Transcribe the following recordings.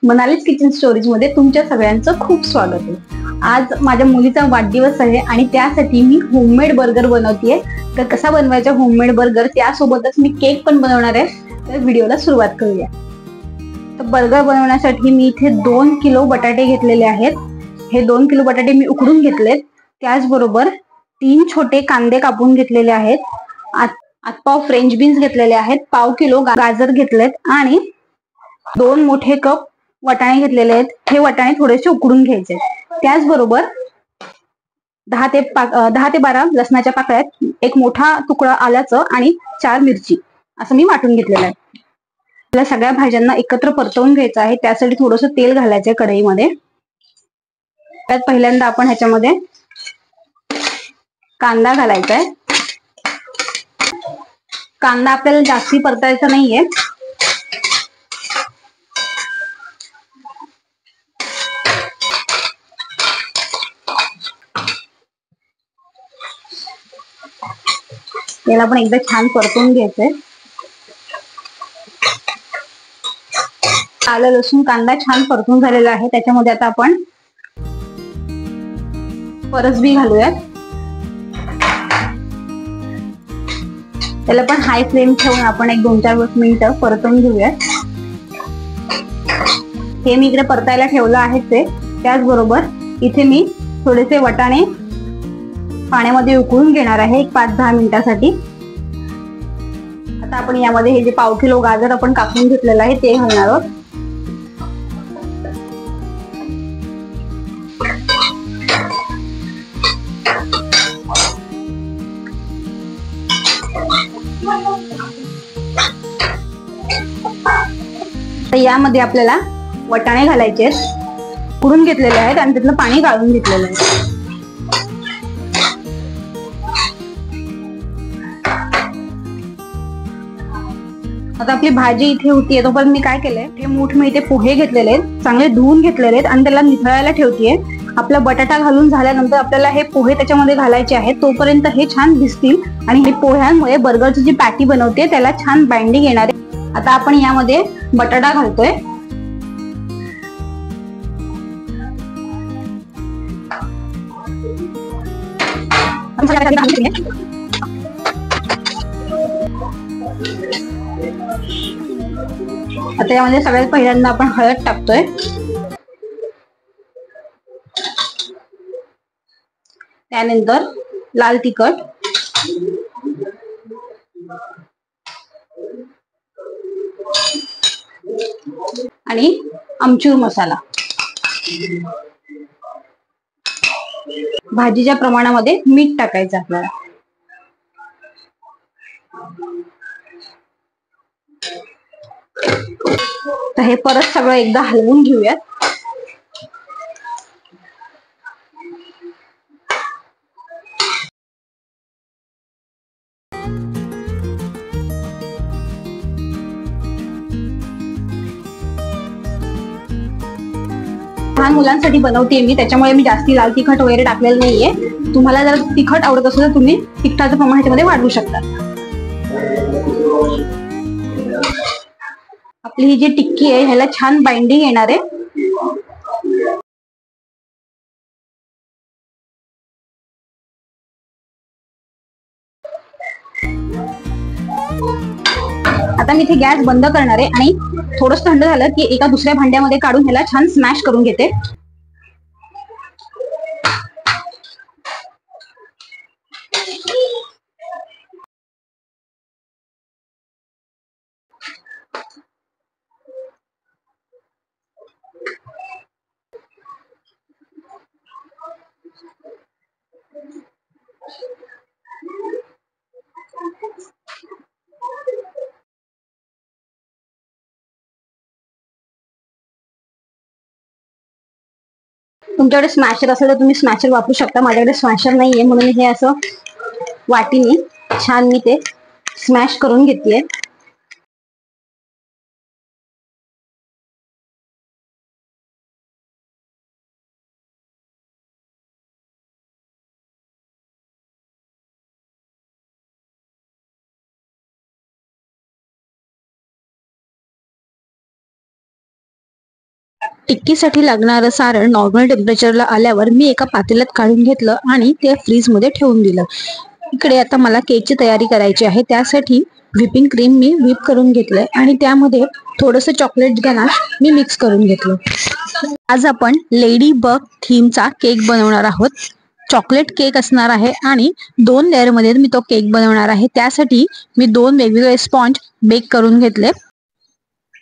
मनालीज kitchen stories मध्ये तुमच्या सगळ्यांचं खूप स्वागत आहे। आज माझ्या मुलीचा वाढदिवस आहे आणि त्यासाठी मी होममेड बर्गर बनवतेय। तर कसा बनवायचा होममेड बर्गर, त्यासोबतच मी केक पण बनवणार आहे। तर व्हिडिओला सुरुवात करूया। तर बर्गर बनवण्यासाठी मी इथे 2 किलो बटाटे घेतलेले आहेत। हे 2 किलो बटाटे मी उकडून घेतलेत। त्याचबरोबर 3 छोटे कांदे कापून घेतलेले आहेत। आतपाव फ्रेंच बीन्स घेतलेले आहेत। पाव किलो गाजर घेतलेत आणि 2 मोठे कप वाटाणे घेतलेले आहेत। हे वाटाणे थोडेसे उकडून घ्यायचे। त्याचबरोबर 10 ते 12 लसणाच्या पाकळ्या, एक मोठा तुकडा आल्याचं आणि 4 मिरची असं मी वाटून घेतलेलं आहे। आपल्या सगळ्या भाज्यांना एकत्र परतवून घ्यायचं आहे। त्यासाठी थोडंसं तेल घालायचंय कढईमध्ये। त्यात पहिल्यांदा आपण ह्याच्यामध्ये कांदा घालायचा आहे। कांदा आपल्याला जास्ती परतायचा नाहीये। याला पण एकदा छान परतून घ्यायचंय। आलं लसूण कांदा छान परतून झालेला आहे। त्याच्यामध्ये आता आपण फरसबी घालूयात। त्याला पण हाय फ्लेम ठेवून आपण एक 2-4 मिनिटं परतून घेऊयात। हे मी इकडे परतायला ठेवलं आहे ते। त्याचबरोबर इथे मी थोडेसे वाटाणे पाण्यामध्ये उकळून घेणार आहे 5-10 मिनिटांसाठी। आता आपण यामध्ये हे जे पाव किलो गाजर आपण कापून घेतलेलं आहे ते घालणार आहोत। तर यामध्ये आपल्याला वाटाणे घालायचे आहेत, उकडून घेतलेले आहेत आणि त्यातलं पाणी गाळून घेतलेलं आहे। आता आपली भाजी इथे होतीये तोपर्यंत मी काय केलंय, हे मूठ मी इथे पोहे घेतलेले आहेत, चांगले धुवून घेतलेले आहेत आणि त्याला निथळायला ठेवतीये। आपला बटाटा घालून झाल्यानंतर आपल्याला हे पोहे त्याच्यामध्ये घालायचे आहेत। तोपर्यंत हे छान भिजतील आणि हे पोह्यांमुळे बर्गरची जी पॅटी बनवते त्याला छान बाइंडिंग येणार आहे। आता आपण यामध्ये बटाटा घालतोय। आता यामध्ये सगळ्यात पहिल्यांदा आपण हळद टाकतोय। त्यानंतर लाल तिखट, आणि आमचूर मसाला। भाजीच्या प्रमाणामध्ये मीठ टाकायचं आपल्याला। तर हे परत सगळं एकदा हलवून घेऊयात। लहान मुलांसाठी बनवते मी, त्याच्यामुळे मी जास्ती लाल तिखट वगैरे टाकलेलं नाहीये। तुम्हाला जर तिखट आवडत असेल तर तुम्ही तिखटाचं प्रमाण ह्याच्यामध्ये वाढवू शकता। आपली ही जी टिक्की आहे ह्याला छान बाइंडिंग येणार आहे। आता मी इथे गॅस बंद करणार आहे आणि थोडंसं थंड झालं की एका दुसऱ्या भांड्यामध्ये काढून ह्याला छान स्मॅश करून घेते। तुमच्याकडे स्मॅशर असेल तर तुम्ही स्मॅशर वापरू शकता। माझ्याकडे स्मॅशर नाहीये म्हणून हे असं वाटीने छान मी ते स्मॅश करून घेतेय। टिक्कीसाठी लागणारं सारण नॉर्मल टेम्परेचरला आल्यावर मी एका पातेल्यात काढून घेतलं आणि ते फ्रीजमध्ये ठेवून दिलं. इकडे आता मला केकची तयारी करायची आहे. त्यासाठी व्हिपिंग क्रीम मी व्हिप करून घेतलंय आणि त्यामध्ये थोडंसं चॉकलेट गनाश मी मिक्स करून घेतलं. आज आपण लेडी बग थीमचा केक बनवणार आहोत. चॉकलेट केक असणार आहे आणि 2 लेअरमध्ये मी तो केक बनवणार आहे. त्यासाठी मी 2 वेगवेगळे स्पॉन्ज बेक करून घेतले.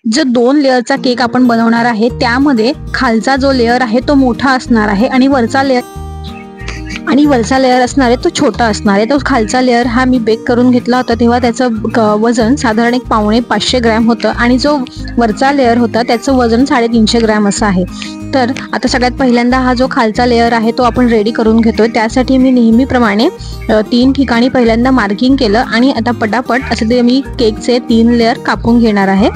जो 2 लेअरचा केक आपण बनवणार आहे त्यामध्ये खालचा जो लेअर आहे तो मोठा असणार आहे आणि वरचा लेअर असणार आहे तो छोटा असणार आहे. तो खालचा लेअर हा मी बेक करून घेतला होता तेव्हा त्याचं वजन साधारण 550 ग्रॅम होतं आणि जो वरचा लेअर होता त्याचं वजन 350 ग्रॅम असं आहे. तर आता सगळ्यात पहिल्यांदा हा जो खालचा लेअर आहे तो आपण रेडी करून घेतोय. त्यासाठी मी नेहमीप्रमाणे 3 ठिकाणी पहिल्यांदा मार्किंग केलं आणि आता पटापट असे ते मी केकचे 3 लेअर कापून घेणार आहे.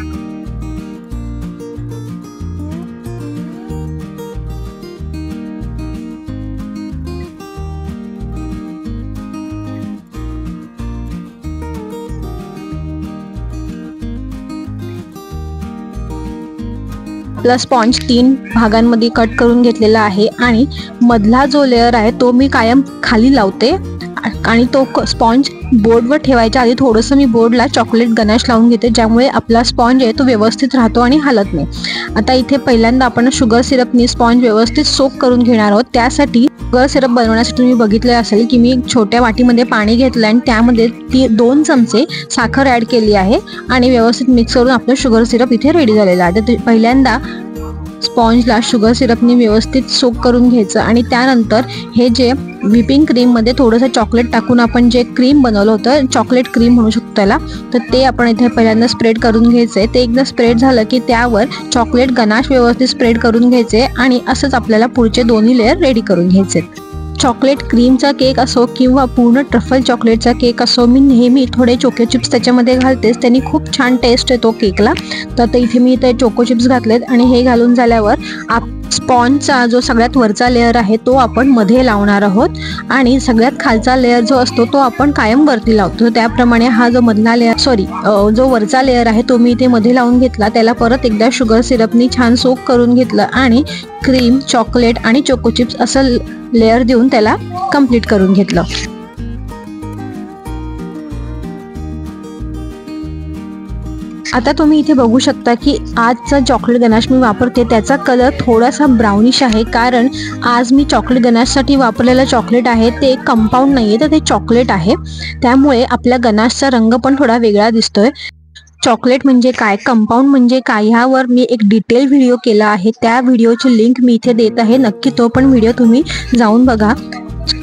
आपला स्पॉन्ज 3 भागांमध्ये कट करून घेतलेला आहे आणि मधला जो लेअर आहे तो मी कायम खाली लावते आणि तो स्पॉन्ज बोर्डवर ठेवायच्या आधी थोडंसं मी बोर्डला चॉकलेट गनाश लावून घेते, ज्यामुळे आपला स्पॉन्ज आहे तो व्यवस्थित राहतो आणि हलत नाही. आता इथे पहिल्यांदा आपण शुगर सिरपनी स्पॉन्ज व्यवस्थित सोक करून घेणार आहोत. त्यासाठी शुगर सिरप बनवण्यासाठी तुम्ही बघितले असेल की मी छोट्या वाटीमध्ये पाणी घेतलं आणि त्यामध्ये 2 चमचे साखर ॲड केली आहे आणि व्यवस्थित मिक्स करून आपलं शुगर सिरप इथे रेडी झालेलं आहे. तर पहिल्यांदा स्पॉन्जला शुगर सिरपनी व्यवस्थित सोक करून घ्यायचं आणि त्यानंतर हे जे व्हिपिंग क्रीममध्ये थोडंसं चॉकलेट टाकून आपण जे क्रीम बनवलं होतं, चॉकलेट क्रीम म्हणू शकतो त्याला, तर ते आपण इथे पहिल्यांदा स्प्रेड करून घ्यायचे. ते एकदा स्प्रेड झालं की त्यावर चॉकलेट गनाश व्यवस्थित स्प्रेड करून घ्यायचे आणि असंच आपल्याला पुढचे 2 लेअर रेडी करून घ्यायचे. चॉकलेट क्रीमचा केक असो किंवा पूर्ण ट्रफल चॉकलेटचा केक असो, मी नेहमी थोडे चोको चिप्स त्याच्यामध्ये घालतेच. त्यांनी खूप छान टेस्ट येतो केकला. तर इथे मी इथे चोको चिप्स घातलेत आणि हे घालून झाल्यावर स्पॉन्जचा जो सगळ्यात वरचा लेअर आहे तो आपण मध्ये लावणार आहोत आणि सगळ्यात खालचा लेअर जो असतो तो आपण कायम वरती लावतो. त्याप्रमाणे हा जो जो वरचा लेअर आहे तो मी इथे मध्ये लावून घेतला. त्याला परत एकदा शुगर सिरपनी छान सोक करून घेतलं आणि क्रीम, चॉकलेट आणि चोको चिप्स असं लेअर देऊन त्याला कंप्लीट करून घेतलं. आता तुम्ही इथे बघू शकता की आजचा चॉकलेट गनाश मी वापरते त्याचा कलर थोडासा ब्राउनिश आहे, कारण आज मी चॉकलेट गनाशसाठी वापरलेलं चॉकलेट आहे ते कंपाऊंड नाही आहे तर ते चॉकलेट आहे. त्यामुळे आपल्या गनाशचा रंग पण थोडा वेगळा दिसतोय. चॉकलेट म्हणजे काय, कंपाऊंड म्हणजे काय, ह्यावर मी एक डिटेल व्हिडिओ केला आहे. त्या व्हिडिओची लिंक मी इथे देत आहे. नक्की तो पण व्हिडिओ तुम्ही जाऊन बघा.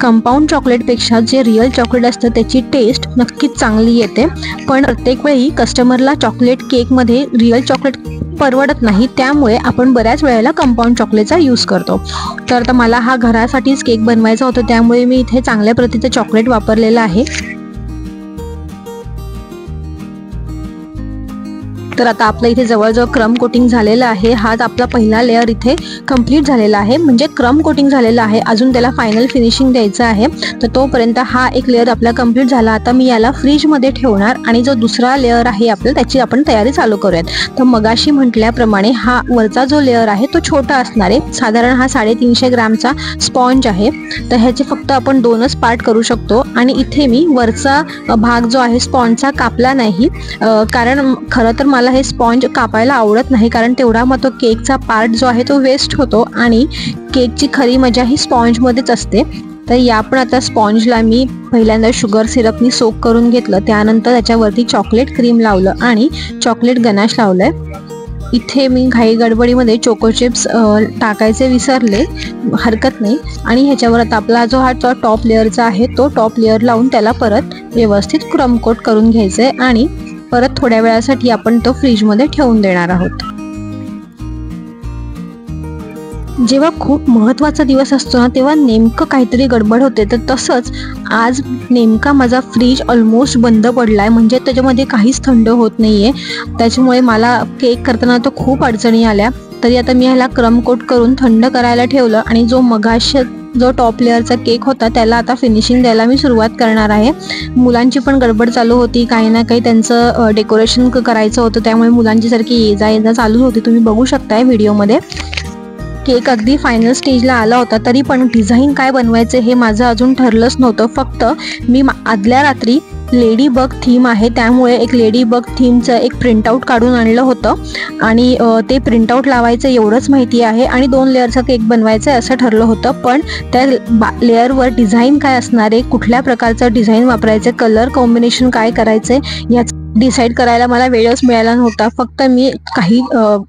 कंपाऊंड चॉकलेटपेक्षा जे रिअल चॉकलेट असतं त्याची टेस्ट नक्कीच चांगली येते, पण प्रत्येक वेळी कस्टमरला चॉकलेट केकमध्ये रिअल चॉकलेट परवडत नाही, त्यामुळे आपण बऱ्याच वेळेला कंपाऊंड चॉकलेटचा यूज करतो. तर आता मला हा घरासाठीच केक बनवायचा होता, त्यामुळे मी इथे चांगल्या प्रतीचं चॉकलेट वापरलेलं आहे. तर आता आपलं इथे जवळजवळ क्रम कोटिंग झालेलं आहे. हाच आपला पहिला लेअर इथे कंप्लीट झालेला आहे, म्हणजे क्रम कोटिंग झालेला आहे. अजून त्याला फायनल फिनिशिंग द्यायचं आहे. तर तोपर्यंत हा एक लेअर आपला कंप्लीट झाला. आता मी याला फ्रीजमध्ये ठेवणार आणि जो दुसरा लेअर आहे आपल्याला त्याची आपण तयारी चालू करूयात. तर मगाशी म्हटल्याप्रमाणे हा वरचा जो लेअर आहे तो छोटा असणार आहे. साधारण हा 350 ग्रॅमचा स्पॉन्ज आहे. तर ह्याचे फक्त आपण 2च पार्ट करू शकतो आणि इथे मी वरचा भाग जो आहे स्पॉन्जचा कापला नाही, कारण खरं तर मला हे स्पॉन्ज कापायला आवडत नाही, कारण तेवढा मग तो केकचा पार्ट जो आहे तो वेस्ट होतो आणि केकची खरी मजा ही स्पॉन्जमध्येच असते. तर या पण आता स्पॉन्जला मी पहिल्यांदा शुगर सिरपनी सोक करून घेतलं, त्यानंतर त्याच्यावरती चॉकलेट क्रीम लावलं आणि चॉकलेट गनाश लावलंय. इथे मी घाई गडबडीमध्ये चोको चिप्स टाकायचे विसरले, हरकत नाही. आणि ह्याच्यावर आता आपला जो हा टॉप लेअरचा आहे तो टॉप लेअर लावून त्याला परत व्यवस्थित क्रम कोट करून घ्यायचंय आणि परत थोड्या वेळासाठी आपण तो फ्रीजमध्ये ठेवून देणार आहोत. जेव्हा खूप महत्त्वाचा दिवस असतो ना तेव्हा नेमकं काहीतरी गडबड होते. तर तसंच आज नेमका माझा फ्रीज ऑलमोस्ट बंद पडलाय, म्हणजे त्याच्यामध्ये काहीच थंड होत नाहीये. त्याच्यामुळे मला केक करताना तो खूप अडचणी आल्या. तरी आता मी ह्याला क्रम कोट करून थंड करायला ठेवलं आणि जो टॉप लेअरचा केक होता त्याला आता फिनिशिंग द्यायला मी सुरुवात करणार आहे. मुलांची पण गडबड चालू होती, काही ना काही त्यांचं डेकोरेशन करायचं होतं, त्यामुळे मुलांची सारखी ये जा चालू होती. तुम्ही बघू शकताय व्हिडिओमध्ये. केक अगदी फायनल स्टेजला आला होता, तरी पण डिझाईन काय बनवायचं हे माझं अजून ठरलंच नव्हतं. फक्त मी आदल्या रात्री लेडी बग थीम आहे त्यामुळे एक लेडी बग थीमचं एक प्रिंटआउट काढून आणलं होतं आणि ते प्रिंटआउट लावायचं एवढंच माहिती आहे आणि 2 लेअरचा केक बनवायचं आहे असं ठरलं होतं. पण त्या लेअरवर डिझाईन काय असणार आहे, कुठल्या प्रकारचं डिझाईन वापरायचं, कलर कॉम्बिनेशन काय करायचं याचं डिसाईड करायला मला वेळच मिळाला नव्हता. फक्त मी काही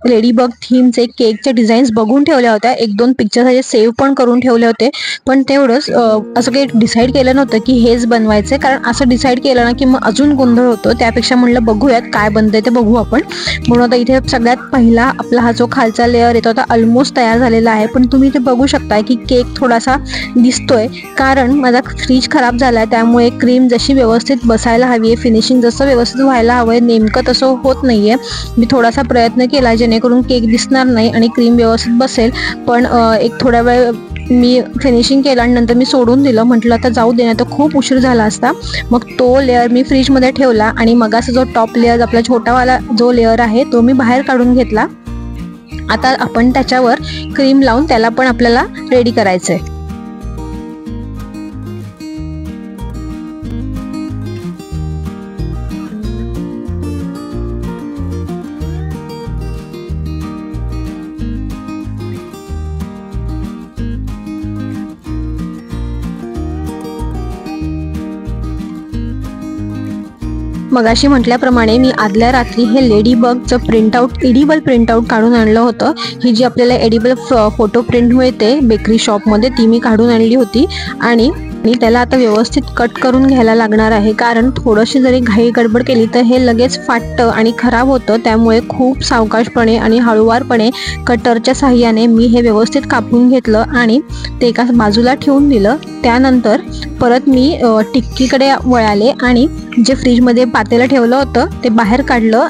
लेडी बग थीमचे केकचे डिझाईन्स बघून ठेवल्या होत्या, 1-2 पिक्चर्स असे सेव्ह पण करून ठेवले होते. पण तेवढंच असं काही डिसाईड केलं नव्हतं की हेच बनवायचं, कारण असं डिसाईड केलं ना की मग अजून गोंधळ होतो. त्यापेक्षा म्हणलं बघूयात काय बनतंय ते बघू आपण. म्हणून आता इथे सगळ्यात पहिला आपला हा जो खालचा लेअर येतो आता ऑलमोस्ट तयार झालेला आहे. पण तुम्ही इथे बघू शकता की केक थोडासा दिसतोय, कारण माझा फ्रीज खराब झाला आहे त्यामुळे क्रीम जशी व्यवस्थित बसायला हवी आहे, फिनिशिंग जसं व्यवस्थित व्हायला हवंय नेमकं तसं होत नाहीये. मी थोडासा प्रयत्न केला जेणेकरून केक दिसणार नाही आणि क्रीम व्यवस्थित बसेल, पण एक थोड्या वेळ मी फिनिशिंग केलं आणि नंतर मी सोडून दिलं. म्हटलं आता जाऊ दे, तर खूप उशीर झाला असता. मग तो लेअर मी फ्रीजमध्ये ठेवला आणि मगाचा जो टॉप लेअर आपला छोटावाला जो लेअर आहे तो मी बाहेर काढून घेतला. आता आपण त्याच्यावर क्रीम लावून त्याला पण आपल्याला रेडी करायचं आहे. मगाशी म्हटल्याप्रमाणे मी आदल्या रात्री हे लेडी बगचं प्रिंटआउट एडिबल प्रिंटआउट काढून आणलं होतं. ही जी आपल्याला एडिबल फोटो प्रिंट मिळते बेकरी शॉपमध्ये ती मी काढून आणली होती आणि त्याला आता व्यवस्थित कट करून घ्यायला लागणार आहे, कारण थोडीशी जरी घाई गडबड केली तर हे लगेच फाटतं आणि खराब होतं. त्यामुळे खूप सावकाशपणे आणि हळूवारपणे कटरच्या साहाय्याने मी हे व्यवस्थित कापून घेतलं आणि ते एका बाजूला ठेवून दिलं. त्यानंतर परत मी टिक्कीकडे वळाले आणि जे फ्रीजमध्ये पातेलं ठेवलं होतं ते बाहेर काढलं.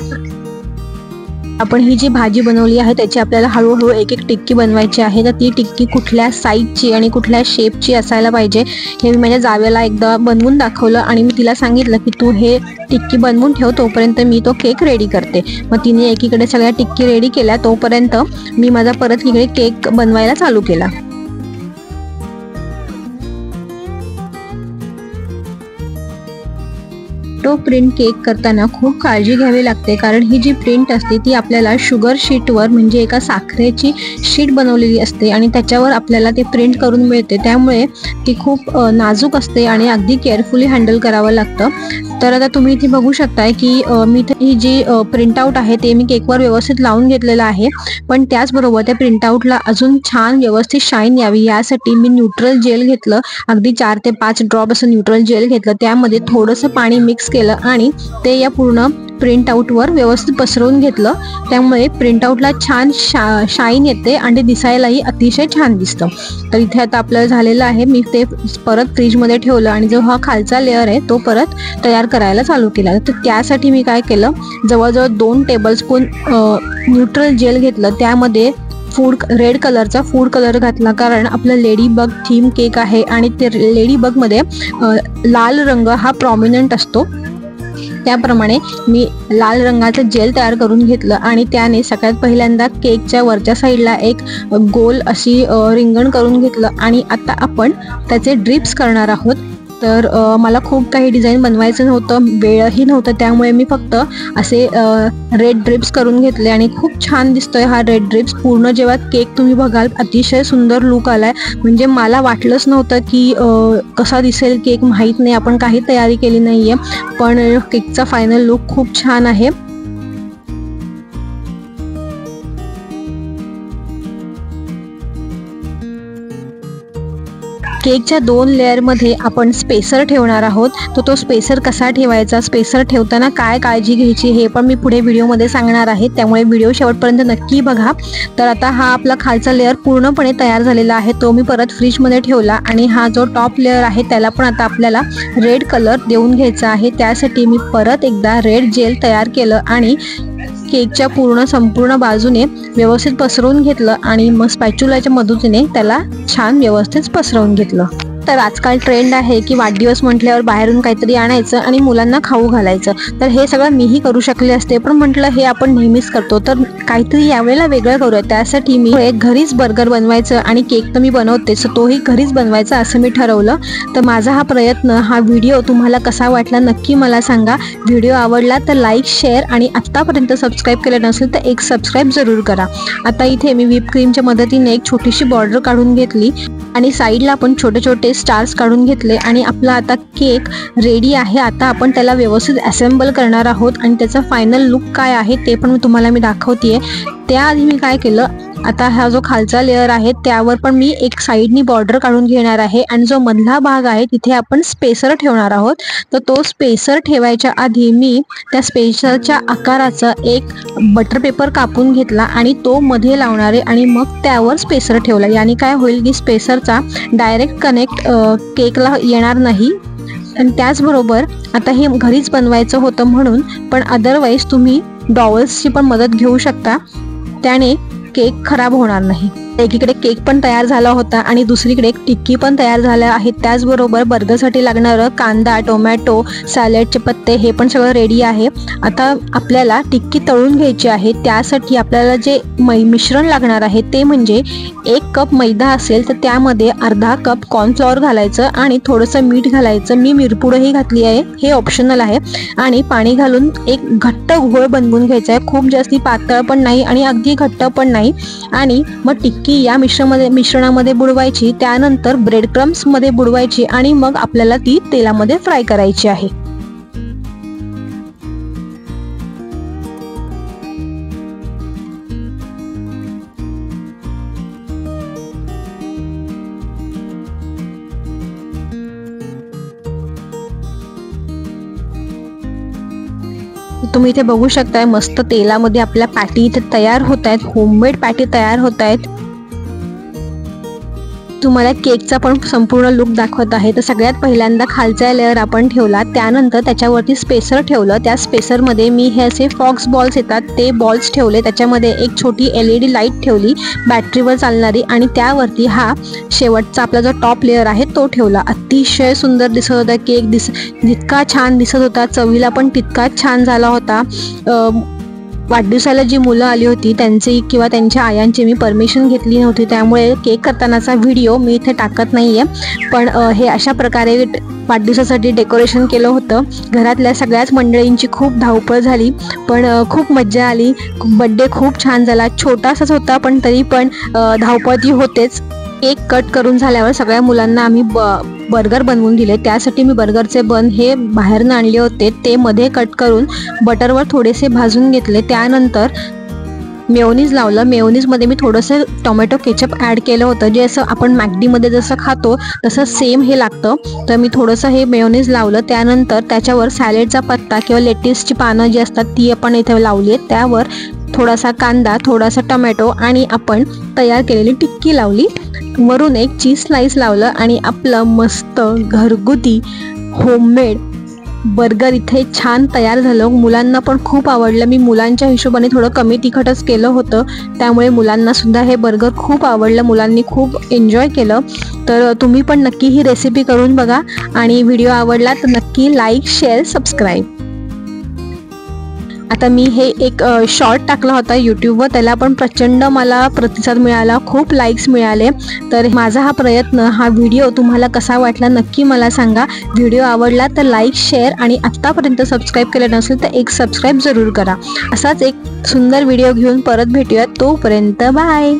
आपण ही जी भाजी बनवली आहे त्याची आपल्याला हळूहळू एक टिक्की बनवायची आहे. तर ती टिक्की कुठल्या साईजची आणि कुठल्या शेपची असायला पाहिजे हे मी माझ्या जावेला एकदा बनवून दाखवलं आणि मी तिला सांगितलं की तू हे टिक्की बनवून ठेव, तोपर्यंत मी तो केक रेडी करते. मग तिने एकीकडे सगळ्या टिक्की रेडी केल्या, तोपर्यंत मी माझा परत इकडे केक बनवायला चालू केला. फोटो प्रिंट केक करताना खूप काळजी घ्यावी लागते, कारण ही जी प्रिंट असते ती आपल्याला शुगर शीटवर म्हणजे एका साखरेची शीट बनवलेली असते आणि त्याच्यावर आपल्याला ते प्रिंट करून मिळते. त्यामुळे ती खूप नाजूक असते आणि अगदी केअरफुली हँडल करावं लागतं. तर आता तुम्ही इथे बघू शकताय की मी ही जी प्रिंटआउट आहे ते मी केकवर व्यवस्थित लावून घेतलेलं आहे. पण त्याचबरोबर त्या प्रिंटआउटला अजून छान व्यवस्थित शाईन यावी यासाठी मी न्यूट्रल जेल घेतलं. अगदी 4 ते 5 ड्रॉप असं न्यूट्रल जेल घेतलं, त्यामध्ये थोडंसं पाणी मिक्स केलं आणि ते या पूर्ण प्रिंटआउटवर व्यवस्थित पसरवून घेतलं. त्यामुळे प्रिंटआउटला छान शाईन येते आणि दिसायलाही अतिशय छान दिसतं. तर इथे आता आपलं झालेलं आहे. मी ते परत फ्रीजमध्ये ठेवलं आणि जो हा खालचा लेअर आहे तो परत तयार करायला चालू केला. तर त्यासाठी मी काय केलं, जवळजवळ 2 टेबलस्पून न्यूट्रल जेल घेतलं, त्यामध्ये रेड कलरचा फूड कलर घातला, कारण आपलं लेडी बग थीम केक आहे आणि ते लेडी बगमध्ये लाल रंग हा प्रॉमिनंट असतो. त्याप्रमाणे मी लाल रंगाचं जेल तयार करून घेतलं आणि त्याने सगळ्यात पहिल्यांदा केकच्या वरच्या साईडला एक गोल अशी रिंगण करून घेतलं आणि आता आपण त्याचे ड्रिप्स करणार आहोत. तर मला खूप काही डिझाईन बनवायचं नव्हतं, वेळही नव्हतं, त्यामुळे मी फक्त असे रेड ड्रिप्स करून घेतले आणि खूप छान दिसतोय हा रेड ड्रिप्स. पूर्ण जेव्हा केक तुम्ही बघाल अतिशय सुंदर लुक आलाय. म्हणजे मला वाटलंच नव्हतं की कसा दिसेल केक, माहीत नाही, आपण काही तयारी केली नाहीये, पण केकचा फायनल लुक खूप छान आहे. केकच्या 2 लेअरमध्ये आपण स्पेसर ठेवणार आहोत. तो स्पेसर कसा ठेवायचा, स्पेसर ठेवताना काय काळजी घ्यायची हे पण मी पुढे व्हिडिओमध्ये सांगणार आहे, त्यामुळे व्हिडिओ शेवटपर्यंत नक्की बघा. तर आता हा आपला खालचा लेअर पूर्णपणे तयार झालेला आहे, तो मी परत फ्रीजमध्ये ठेवला आणि हा जो टॉप लेअर आहे त्याला पण आता आपल्याला रेड कलर देऊन घ्यायचा आहे. त्यासाठी मी परत एकदा रेड जेल तयार केलं आणि केकच्या संपूर्ण बाजूने व्यवस्थित पसरवून घेतलं आणि मग स्पॅच्युलाच्या मदतीने त्याला छान व्यवस्थित पसरवून घेतलं. तर आजकाल ट्रेंड आहे की वाढदिवस म्हटल्यावर बाहेरून काहीतरी आणायचं आणि मुलांना खाऊ घालायचं. तर हे सगळं मीही करू शकले असते, पण म्हटलं हे आपण नेहमीच करतो तर काहीतरी यावेळेला वेगळं करूया. त्यासाठी मी घरीच बर्गर बनवायचं आणि केक तर मी बनवतेच, तोही घरीच बनवायचा असं मी ठरवलं. तर माझा हा प्रयत्न, हा व्हिडिओ तुम्हाला कसा वाटला नक्की मला सांगा. व्हिडिओ आवडला तर लाईक, शेअर आणि आत्तापर्यंत सबस्क्राईब केलं नसेल तर एक सबस्क्राईब जरूर करा. आता इथे मी व्हिप क्रीमच्या मदतीने एक छोटीशी बॉर्डर काढून घेतली आणि साईडला आपण छोटे छोटे स्टार्स काढून घेतले आणि आपला आता केक रेडी आहे. आता आपण त्याला व्यवस्थित असेंबल करणार आहोत आणि त्याचा फायनल लुक काय आहे ते पण तुम्हाला मी दाखवतेय. त्याआधी मी काय केलं, आता हा जो खालचा लेअर आहे त्यावर पण मी एक साईडनी बॉर्डर काढून घेणार आहे आणि जो मधला भाग आहे तिथे आपण स्पेसर ठेवणार आहोत. तर तो स्पेसर ठेवायच्या आधी मी त्या स्पेसरच्या आकाराचा एक बटर पेपर कापून घेतला आणि तो मध्ये लावणारे आणि मग त्यावर स्पेसर ठेवला. याने काय होईल की स्पेसरचा डायरेक्ट कनेक्ट केकला येणार नाही. आणि त्याचबरोबर आता हे घरीच बनवायचं होतं म्हणून, पण अदरवाईज तुम्ही डॉवल्सची पण मदत घेऊ शकता, त्याने केक खराब होणार नाही. एकीकडे केक पण तयार झाला होता आणि दुसरीकडे एक टिक्की पण तयार झाल्या आहेत. त्याचबरोबर बर्गरसाठी लागणारं कांदा, टोमॅटो, सॅलडचे पत्ते हे पण सगळं रेडी आहे. आता आपल्याला टिक्की तळून घ्यायची आहे. त्यासाठी आपल्याला जे मिश्रण लागणार आहे ते म्हणजे 1 कप मैदा असेल तर त्यामध्ये अर्धा कप कॉर्नफ्लॉवर घालायचं आणि थोडंसं मीठ घालायचं. मी मिरपूडही घातली आहे, हे ऑप्शनल आहे. आणि पाणी घालून एक घट्ट घोळ बनवून घ्यायचा आहे. खूप जास्ती पातळ पण नाही आणि अगदी घट्ट पण नाही. आणि मग टिक्की या मिश्रणामध्ये बुडवायची, त्यानंतर ब्रेड क्रम्स मध्ये बुडवायची आणि मग आपल्याला ती तेलामध्ये फ्राय करायची आहे. तुम्ही इथे बघू शकताय मस्त तेलामध्ये आपल्या पॅटी इथे तयार होत आहेत. होममेड पॅटी तयार होत आहेत. तुम्हाला केकचा पण संपूर्ण लुक दाखवत आहे. तर सगळ्यात पहिल्यांदा खालचा लेअर आपण ठेवला, त्यानंतर त्याच्यावरती स्पेसर ठेवलं. त्या स्पेसरमध्ये मी हे असे फॉक्स बॉल्स येतात ते बॉल्स ठेवले. त्याच्यामध्ये एक छोटी LED लाईट ठेवली बॅटरीवर चालणारी आणि त्यावरती हा शेवटचा आपला जो टॉप लेअर आहे तो ठेवला. अतिशय सुंदर दिसत होता केक, जितका छान दिसत होता चवीला पण तितकाच छान झाला होता. वाढदिवसाला जी मुलं आली होती त्यांची किंवा त्यांच्या आयांची मी परमिशन घेतली नव्हती, त्यामुळे केक करतानाचा व्हिडिओ मी इथे टाकत नाहीये. पण हे अशा प्रकारे वाढदिवसासाठी डेकोरेशन केलं होतं. घरातल्या सगळ्याच मंडळींची खूप धावपळ झाली, पण खूप मज्जा आली. बड्डे खूप छान झाला. छोटासाच होता पण तरी पण धावपळ ती होतेच. केक कट करून झाल्यावर सगळ्या मुलांना आम्ही बर्गर बनवून दिले. त्यासाठी मी बर्गरचे बन हे बाहेरनं आणले होते, ते मध्ये कट करून बटरवर थोडेसे भाजून घेतले. त्यानंतर मेयोनीज लावलं. मेयोनीजमध्ये मी थोडंसं टोमॅटो केचप ॲड केलं होतं, जे असं आपण मॅकडीमध्ये जसं खातो तसं सेम हे लागतं. तर मी थोडंसं हे मेयोनीज लावलं. त्यानंतर त्याच्यावर सॅलेडचा पत्ता किंवा लेटिसची पानं जी असतात ती आपण इथे लावली आहेत. त्यावर थोडासा कांदा, थोडासा टोमॅटो आणि आपण तयार केलेली टिक्की लावली. वरून एक चीज स्लाइस लावलं आणि आपलं मस्त घरगुती होममेड बर्गर इथे छान तयार झालं. मुलांना पण खूप आवडलं. मी मुलांच्या हिशोबाने थोडं कमी तिखटच केलं होतं, त्यामुळे मुलांना सुद्धा हे बर्गर खूप आवडलं. मुलांनी खूप एन्जॉय केलं. तर तुम्ही पण नक्की ही रेसिपी करून बघा आणि व्हिडिओ आवडला तर नक्की लाईक, शेअर, सबस्क्राईब. आता मी हे एक शॉर्ट टाकला होता यूट्यूबवर, त्याला पण प्रचंड मला प्रतिसाद मिळाला, खूप लाईक्स मिळाले. तर माझा हा प्रयत्न, हा व्हिडिओ तुम्हाला कसा वाटला नक्की मला सांगा. व्हिडिओ आवडला तर लाईक, शेअर आणि आत्तापर्यंत सबस्क्राईब केलं नसेल तर एक सबस्क्राईब जरूर करा. असाच एक सुंदर व्हिडिओ घेऊन परत भेटूयात. तोपर्यंत बाय.